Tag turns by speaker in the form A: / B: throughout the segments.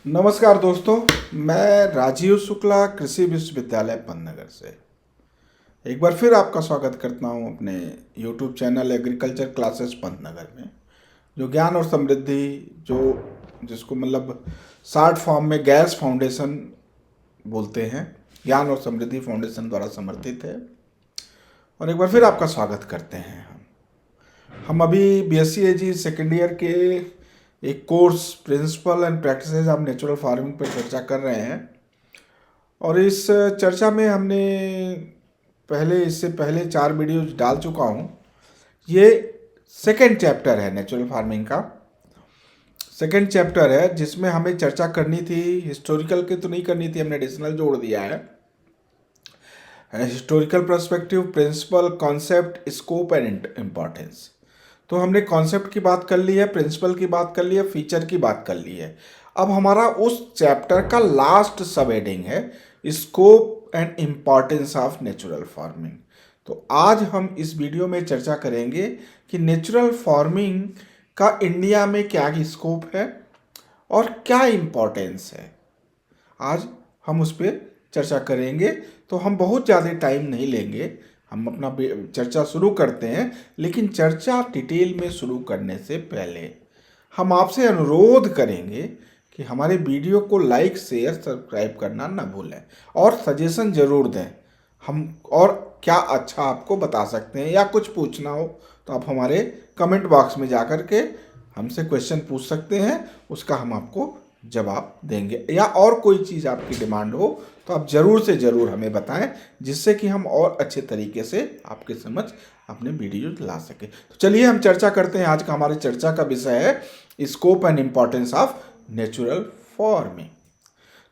A: नमस्कार दोस्तों, मैं राजीव शुक्ला कृषि विश्वविद्यालय पन्नगर से एक बार फिर आपका स्वागत करता हूं अपने YouTube चैनल एग्रीकल्चर क्लासेस पन्नगर में। जो ज्ञान और समृद्धि जो जिसको मतलब शार्ट फॉर्म में गैस फाउंडेशन बोलते हैं, ज्ञान और समृद्धि फाउंडेशन द्वारा समर्थित है। और एक बार फिर आपका स्वागत करते हैं। हम अभी BSc AG सेकेंड ईयर के एक course principle and practices of natural farming पर चर्चा कर रहे हैं। और इस चर्चा में हमने इससे पहले 4 वीडियोज डाल चुका हूँ। ये सेकेंड चैप्टर है, नेचुरल फार्मिंग का सेकेंड चैप्टर है, जिसमें हमें चर्चा करनी थी। हिस्टोरिकल की तो नहीं करनी थी, हमने एडिशनल जोड़ दिया है। Historical perspective, principle, concept, scope and importance. तो हमने कॉन्सेप्ट की बात कर ली है, प्रिंसिपल की बात कर ली है, फीचर की बात कर ली है। अब हमारा उस चैप्टर का लास्ट सब हेडिंग है scope and importance of natural farming. तो आज हम इस वीडियो में चर्चा करेंगे कि नेचुरल फार्मिंग का इंडिया में क्या स्कोप है और क्या इम्पॉर्टेंस है। आज हम उस पर चर्चा करेंगे। तो हम बहुत ज़्यादा टाइम नहीं लेंगे, हम अपना चर्चा शुरू करते हैं। लेकिन चर्चा डिटेल में शुरू करने से पहले हम आपसे अनुरोध करेंगे कि हमारे वीडियो को लाइक, शेयर, सब्सक्राइब करना ना भूलें और सजेशन ज़रूर दें। हम और क्या अच्छा आपको बता सकते हैं या कुछ पूछना हो तो आप हमारे कमेंट बॉक्स में जा कर के हमसे क्वेश्चन पूछ सकते हैं, उसका हम आपको जवाब देंगे। या और कोई चीज़ आपकी डिमांड हो तो आप ज़रूर से ज़रूर हमें बताएं, जिससे कि हम और अच्छे तरीके से आपके समझ अपने वीडियो ला सके। तो चलिए हम चर्चा करते हैं। आज का हमारे चर्चा का विषय है scope and importance of natural farming.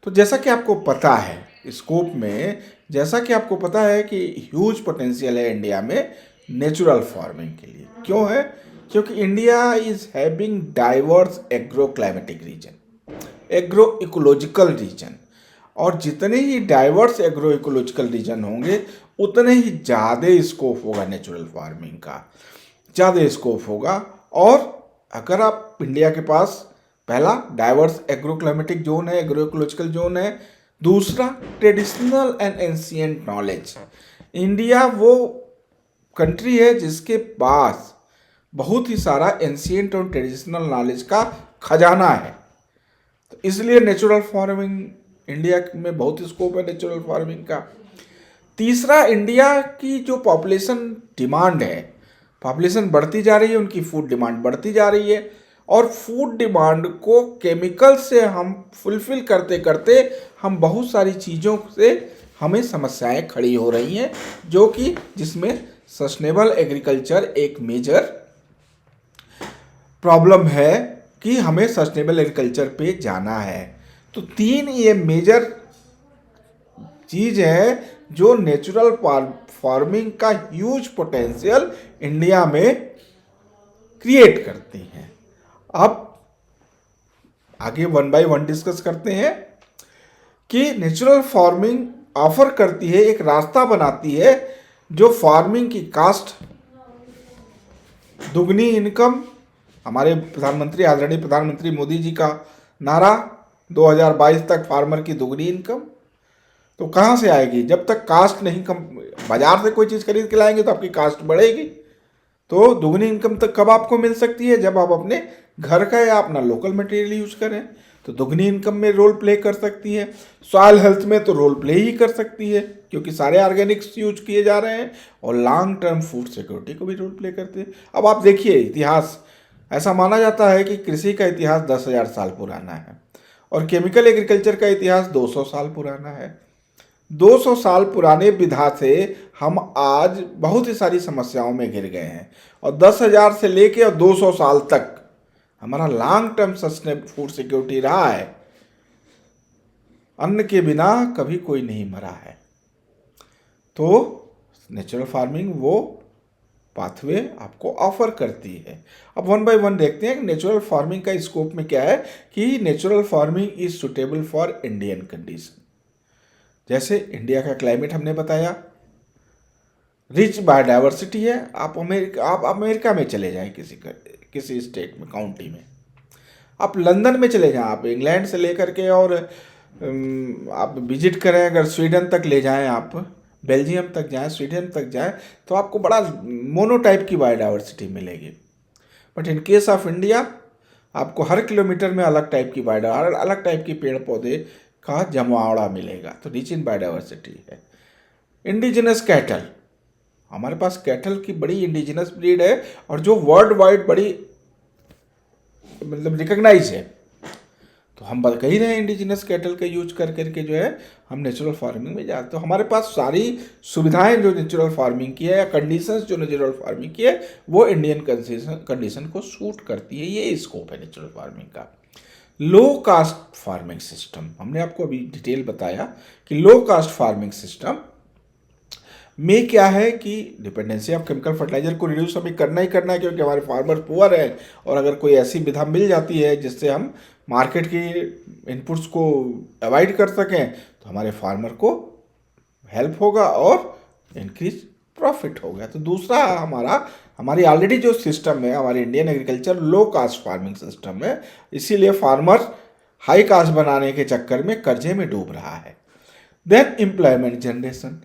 A: तो जैसा कि आपको पता है, स्कोप में जैसा कि आपको पता है कि ह्यूज पोटेंशियल है इंडिया में नेचुरल फार्मिंग के लिए। क्यों है? क्योंकि India is having diverse agro climatic reason, agro ecological region. और जितने ही डाइवर्स एग्रो इकोलॉजिकल रीजन होंगे उतने ही ज़्यादा स्कोप होगा नेचुरल फार्मिंग का, ज़्यादा स्कोप होगा। और अगर आप इंडिया के पास पहला डाइवर्स एग्रो क्लाइमेटिक जोन है, एग्रो इकोलॉजिकल जोन है, दूसरा traditional and ancient knowledge. India वो कंट्री है जिसके पास बहुत ही सारा एंशिएंट और ट्रेडिशनल नॉलेज का खजाना है। तो इसलिए नेचुरल फार्मिंग इंडिया में बहुत स्कोप है नेचुरल फार्मिंग का। तीसरा, इंडिया की जो पॉपुलेशन डिमांड है, पॉपुलेशन बढ़ती जा रही है, उनकी फूड डिमांड बढ़ती जा रही है। और फूड डिमांड को केमिकल से हम फुलफिल करते करते हम बहुत सारी चीज़ों से हमें समस्याएं खड़ी हो रही हैं, जो कि जिसमें सस्टेनेबल एग्रीकल्चर एक मेजर प्रॉब्लम है कि हमें सस्टेनेबल एग्रीकल्चर पे जाना है। तो 3 ये मेजर चीज़ है जो नेचुरल फार्मिंग का ह्यूज पोटेंशियल इंडिया में क्रिएट करती हैं। अब आगे 1 बाय 1 डिस्कस करते हैं कि नेचुरल फार्मिंग ऑफर करती है, एक रास्ता बनाती है जो फार्मिंग की कास्ट, दुगनी इनकम, हमारे प्रधानमंत्री आदरणीय प्रधानमंत्री मोदी जी का नारा 2022 तक फार्मर की दुगनी इनकम। तो कहाँ से आएगी? जब तक कास्ट नहीं कम, बाजार से कोई चीज़ खरीद के लाएंगे तो आपकी कास्ट बढ़ेगी। तो दुगनी इनकम तक कब आपको मिल सकती है? जब आप अपने घर का या अपना लोकल मटेरियल यूज करें। तो दुगनी इनकम में रोल प्ले कर सकती है। सॉइल हेल्थ में तो रोल प्ले ही कर सकती है, क्योंकि सारे ऑर्गेनिक्स यूज किए जा रहे हैं। और लॉन्ग टर्म फूड सिक्योरिटी को भी रोल प्ले करते हैं। अब आप देखिए इतिहास, ऐसा माना जाता है कि कृषि का इतिहास 10,000 साल पुराना है और केमिकल एग्रीकल्चर का इतिहास 200 साल पुराना है। 200 साल पुराने विधा से हम आज बहुत ही सारी समस्याओं में घिर गए हैं। और 10,000 से लेके और 200 साल तक हमारा long term sustainable food security रहा है। अन्न के बिना कभी कोई नहीं मरा है। तो नेचुरल फार्मिंग वो पाथवे आपको ऑफर करती है। अब 1 बाय 1 देखते हैं कि नेचुरल फार्मिंग का स्कोप में क्या है। कि natural farming is suitable for Indian condition. जैसे इंडिया का क्लाइमेट हमने बताया, रिच बायोडाइवर्सिटी है। आप अमेरिका में चले जाएं, किसी स्टेट में, काउंटी में, आप लंदन में चले जाएं, आप इंग्लैंड से लेकर के और आप विजिट करें, अगर स्वीडन तक ले जाएं, आप बेल्जियम तक जाएं, स्वीडन तक जाएं, तो आपको बड़ा मोनोटाइप की बायोडाइवर्सिटी मिलेगी। But in case of India आपको हर किलोमीटर में अलग टाइप की हर अलग टाइप की पेड़ पौधे का जमावड़ा मिलेगा। तो रिच इन बायोडाइवर्सिटी है। इंडिजिनस कैटल, हमारे पास कैटल की बड़ी इंडिजिनस ब्रीड है और जो वर्ल्ड वाइड बड़ी मतलब रिकग्नाइज है। तो हम कह ही रहे हैं इंडिजिनस कैटल का यूज कर करके जो है हम नेचुरल फार्मिंग में जाते। तो हमारे पास सारी सुविधाएं जो नेचुरल फार्मिंग की है या कंडीशंस जो नेचुरल फार्मिंग की है वो इंडियन कंडीशन को सूट करती है। ये स्कोप है नेचुरल फार्मिंग का। लो कास्ट फार्मिंग सिस्टम, हमने आपको अभी डिटेल बताया कि लो कास्ट फार्मिंग सिस्टम में क्या है कि डिपेंडेंसी ऑफ केमिकल फर्टिलाइजर को रिड्यूस हमें करना ही करना है, क्योंकि हमारे फार्मर पुअर है। और अगर कोई ऐसी विधा मिल जाती है जिससे हम मार्केट की इनपुट्स को अवॉइड कर सकें तो हमारे फार्मर को हेल्प होगा और इंक्रीज प्रॉफिट होगा। तो दूसरा हमारी ऑलरेडी जो सिस्टम है, हमारी इंडियन एग्रीकल्चर लो कास्ट फार्मिंग सिस्टम है, इसीलिए फार्मर हाई कास्ट बनाने के चक्कर में कर्जे में डूब रहा है। Then employment generation,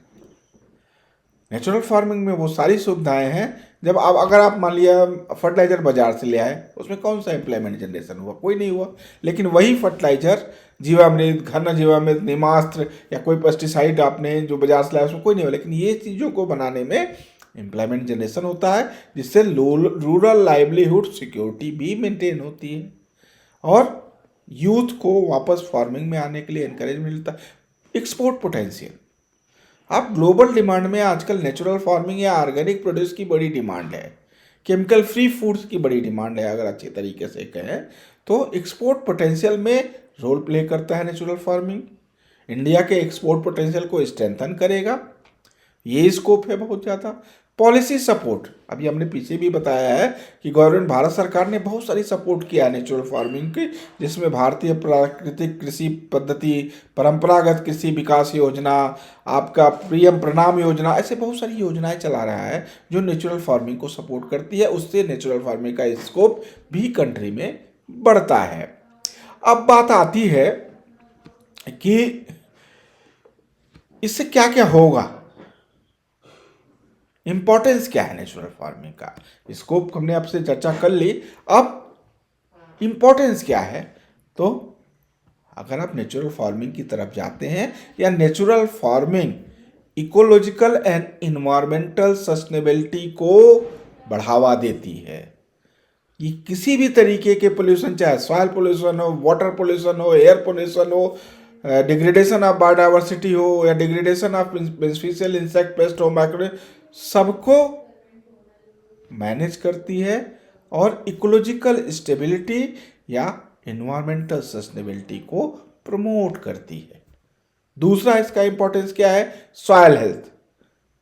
A: natural farming में वो सारी सुविधाएं हैं। जब आप अगर आप मान लिया फर्टिलाइजर बाजार से ले आए, उसमें कौन सा एम्प्लॉयमेंट जनरेशन हुआ? कोई नहीं हुआ। लेकिन वही फर्टिलाइजर जीवामृत, घन जीवामृत, निमास्त्र या कोई पेस्टिसाइड आपने जो बाजार से लाया उसमें कोई नहीं हुआ। लेकिन ये चीज़ों को बनाने में एम्प्लॉयमेंट जनरेशन होता है, जिससे रूरल लाइवलीहुड सिक्योरिटी भी मेंटेन होती है और यूथ को वापस फार्मिंग में आने के लिए इनकरेज मिलता है। एक्सपोर्ट पोटेंशियल, आप ग्लोबल डिमांड में आजकल नेचुरल फार्मिंग या ऑर्गेनिक प्रोड्यूस की बड़ी डिमांड है, केमिकल फ्री फूड्स की बड़ी डिमांड है। अगर अच्छे तरीके से कहें तो एक्सपोर्ट पोटेंशियल में रोल प्ले करता है नेचुरल फार्मिंग। इंडिया के एक्सपोर्ट पोटेंशियल को स्ट्रेंथन करेगा, ये स्कोप है बहुत ज़्यादा। पॉलिसी सपोर्ट, अभी हमने पीछे भी बताया है कि गवर्नमेंट भारत सरकार ने बहुत सारी सपोर्ट किया है नेचुरल फार्मिंग की, जिसमें भारतीय प्राकृतिक कृषि पद्धति, परंपरागत कृषि विकास योजना, आपका पीएम प्रणाम योजना, ऐसे बहुत सारी योजनाएं चला रहा है जो नेचुरल फार्मिंग को सपोर्ट करती है। उससे नेचुरल फार्मिंग का स्कोप भी कंट्री में बढ़ता है। अब बात आती है कि इससे क्या क्या होगा, इंपॉर्टेंस क्या है नेचुरल फार्मिंग का। स्कोप हमने आपसे चर्चा कर ली, अब इंपॉर्टेंस क्या है। तो अगर आप नेचुरल फार्मिंग की तरफ जाते हैं या natural farming ecological and environmental sustainability को बढ़ावा देती है। ये किसी भी तरीके के पोल्यूशन, चाहे सॉइल पोल्यूशन हो, वाटर पोल्यूशन हो, एयर पोल्यूशन हो, डिग्रेडेशन ऑफ बायोडाइवर्सिटी हो या degradation of beneficial insect pest हो, माइक्रो, सबको मैनेज करती है और इकोलॉजिकल स्टेबिलिटी या इन्वायरमेंटल सस्टेनेबिलिटी को प्रमोट करती है। दूसरा इसका इंपॉर्टेंस क्या है, सॉइल हेल्थ।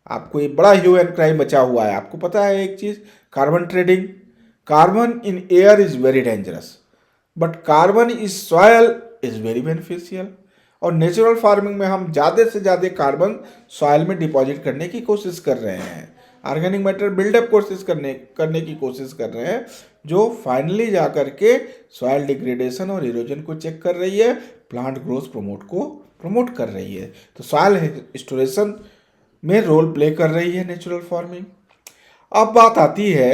A: आपको एक बड़ा ह्यू एंड क्राई बचा हुआ है। आपको पता है एक चीज, carbon trading, carbon in air is very dangerous but carbon is soil is very beneficial. और नेचुरल फार्मिंग में हम ज़्यादा से ज़्यादा कार्बन सॉइल में डिपॉजिट करने की कोशिश कर रहे हैं, ऑर्गेनिक मैटर बिल्डअप कोशिश करने की कोशिश कर रहे हैं, जो फाइनली जा कर के सॉइल डिग्रेडेशन और इरोजन को चेक कर रही है, प्लांट ग्रोथ प्रमोट कर रही है। तो सॉइल स्टोरेशन में रोल प्ले कर रही है नेचुरल फार्मिंग। अब बात आती है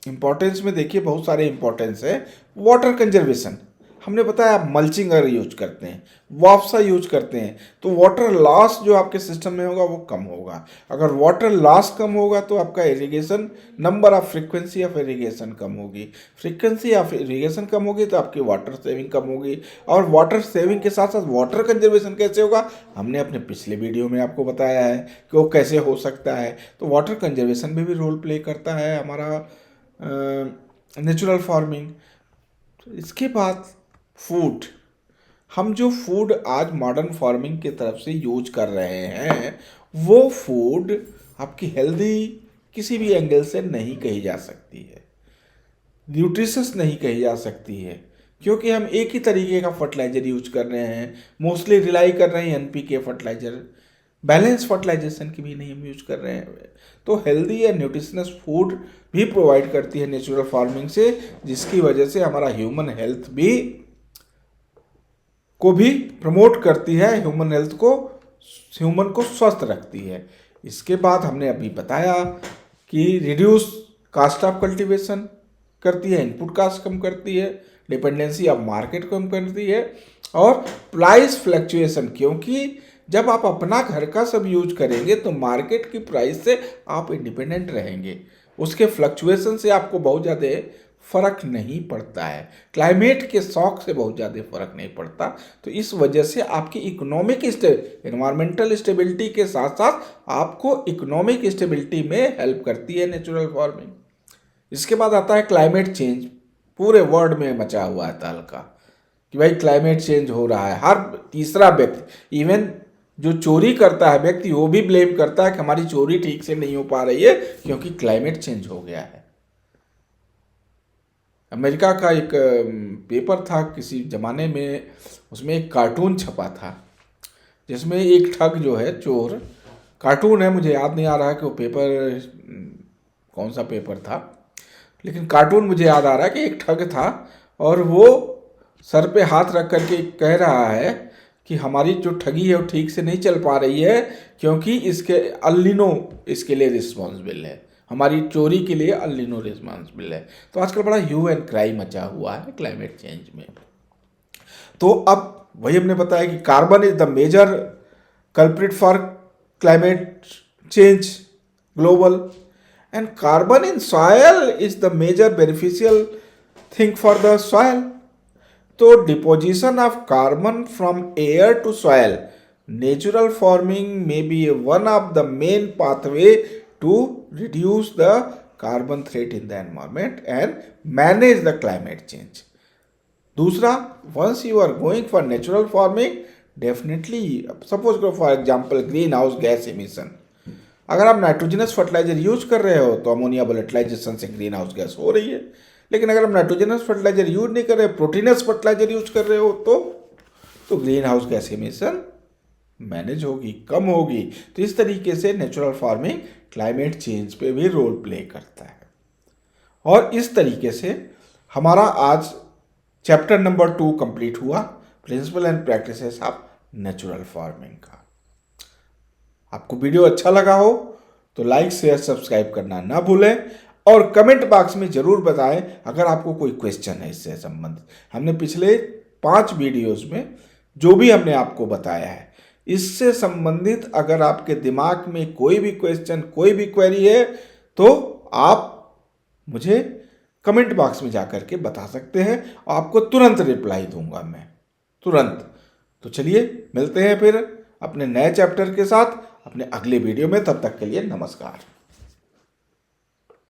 A: इंपॉर्टेंस में, देखिए बहुत सारे इंपॉर्टेंस है। वाटर कंजर्वेशन, हमने बताया आप मल्चिंग अगर यूज करते हैं, वाफ्सा यूज करते हैं, तो वाटर लॉस जो आपके सिस्टम में होगा वो कम होगा। अगर वाटर लॉस कम होगा तो आपका irrigation, number of frequency of irrigation कम होगी, फ्रीक्वेंसी ऑफ इरिगेशन कम होगी तो आपकी वाटर सेविंग कम होगी। और वाटर सेविंग के साथ साथ वाटर कंजर्वेशन कैसे होगा, हमने अपने पिछले वीडियो में आपको बताया है कि वो कैसे हो सकता है। तो वाटर कंजर्वेशन में भी रोल प्ले करता है हमारा नेचुरल फार्मिंग। तो इसके बाद फूड, हम जो फूड आज मॉडर्न फार्मिंग की तरफ से यूज कर रहे हैं वो फूड आपकी हेल्दी किसी भी एंगल से नहीं कही जा सकती है, न्यूट्रिशियस नहीं कही जा सकती है, क्योंकि हम एक ही तरीके का फर्टिलाइजर यूज कर रहे हैं, मोस्टली रिलाई कर रहे हैं एनपीके फर्टिलाइजर, बैलेंस फर्टिलाइजेशन की भी नहीं हम यूज कर रहे हैं। तो हेल्दी एंड न्यूट्रिशनस फूड भी प्रोवाइड करती है नेचुरल फार्मिंग से, जिसकी वजह से हमारा ह्यूमन हेल्थ को भी प्रमोट करती है, ह्यूमन को स्वस्थ रखती है। इसके बाद हमने अभी बताया कि रिड्यूस कास्ट ऑफ कल्टीवेशन करती है, इनपुट कास्ट कम करती है, डिपेंडेंसी ऑफ मार्केट कम करती है, और प्राइस फ्लक्चुएशन, क्योंकि जब आप अपना घर का सब यूज करेंगे तो मार्केट की प्राइस से आप इंडिपेंडेंट रहेंगे, उसके फ्लक्चुएशन से आपको बहुत ज़्यादा फर्क नहीं पड़ता है, क्लाइमेट के शॉक से बहुत ज़्यादा फर्क नहीं पड़ता। तो इस वजह से आपकी एनवायरमेंटल स्टेबिलिटी के साथ साथ आपको इकोनॉमिक स्टेबिलिटी में हेल्प करती है नेचुरल फार्मिंग। इसके बाद आता है क्लाइमेट चेंज। पूरे वर्ल्ड में मचा हुआ है तहलका कि भाई क्लाइमेट चेंज हो रहा है। हर तीसरा व्यक्ति, इवन जो चोरी करता है व्यक्ति, वो भी ब्लेम करता है कि हमारी चोरी ठीक से नहीं हो पा रही है क्योंकि क्लाइमेट चेंज हो गया है। अमेरिका का एक पेपर था किसी ज़माने में, उसमें एक कार्टून छपा था जिसमें एक ठग जो है, चोर, कार्टून है, मुझे याद नहीं आ रहा है कि वो पेपर कौन सा पेपर था, लेकिन कार्टून मुझे याद आ रहा है कि एक ठग था और वो सर पे हाथ रख करके कह रहा है कि हमारी जो ठगी है वो ठीक से नहीं चल पा रही है क्योंकि इसके अल्लिनो इसके लिए रिस्पॉन्सिबल है, हमारी चोरी के लिए अल्लिनो रिस्पॉन्सिबल है। तो आजकल बड़ा ह्यू एंड क्राई मचा हुआ है क्लाइमेट चेंज में। तो अब वही हमने बताया कि carbon is the major culprit for climate change global, and carbon in soil is the major beneficial thing for the soil. तो deposition of carbon from air to soil, natural farming में be one of the main pathway to reduce the carbon threat in the environment and manage the climate change. दूसरा, once you are going for natural farming, definitely suppose for example green house gas emission, अगर आप nitrogenous fertiliser use कर रहे हो तो ammonia volatilisation से green house gas हो रही है, लेकिन अगर आप नाइट्रोजनस फर्टिलाइजर यूज नहीं कर रहे, प्रोटीनस फर्टिलाइजर यूज कर रहे हो तो green house gas emission manage होगी, कम होगी। तो इस तरीके से नेचुरल फार्मिंग क्लाइमेट चेंज पे भी रोल प्ले करता है। और इस तरीके से हमारा आज चैप्टर नंबर 2 कंप्लीट हुआ, principle and practices of natural farming का। आपको वीडियो अच्छा लगा हो तो लाइक शेयर सब्सक्राइब करना ना भूलें, और कमेंट बॉक्स में जरूर बताएं अगर आपको कोई क्वेश्चन है इससे संबंधित। हमने पिछले 5 वीडियोस में जो भी हमने आपको बताया है इससे संबंधित अगर आपके दिमाग में कोई भी क्वेश्चन, कोई भी क्वेरी है तो आप मुझे कमेंट बॉक्स में जाकर के बता सकते हैं, आपको तुरंत रिप्लाई दूंगा मैं, तुरंत। तो चलिए मिलते हैं फिर अपने नए चैप्टर के साथ अपने अगले वीडियो में, तब तक के लिए नमस्कार।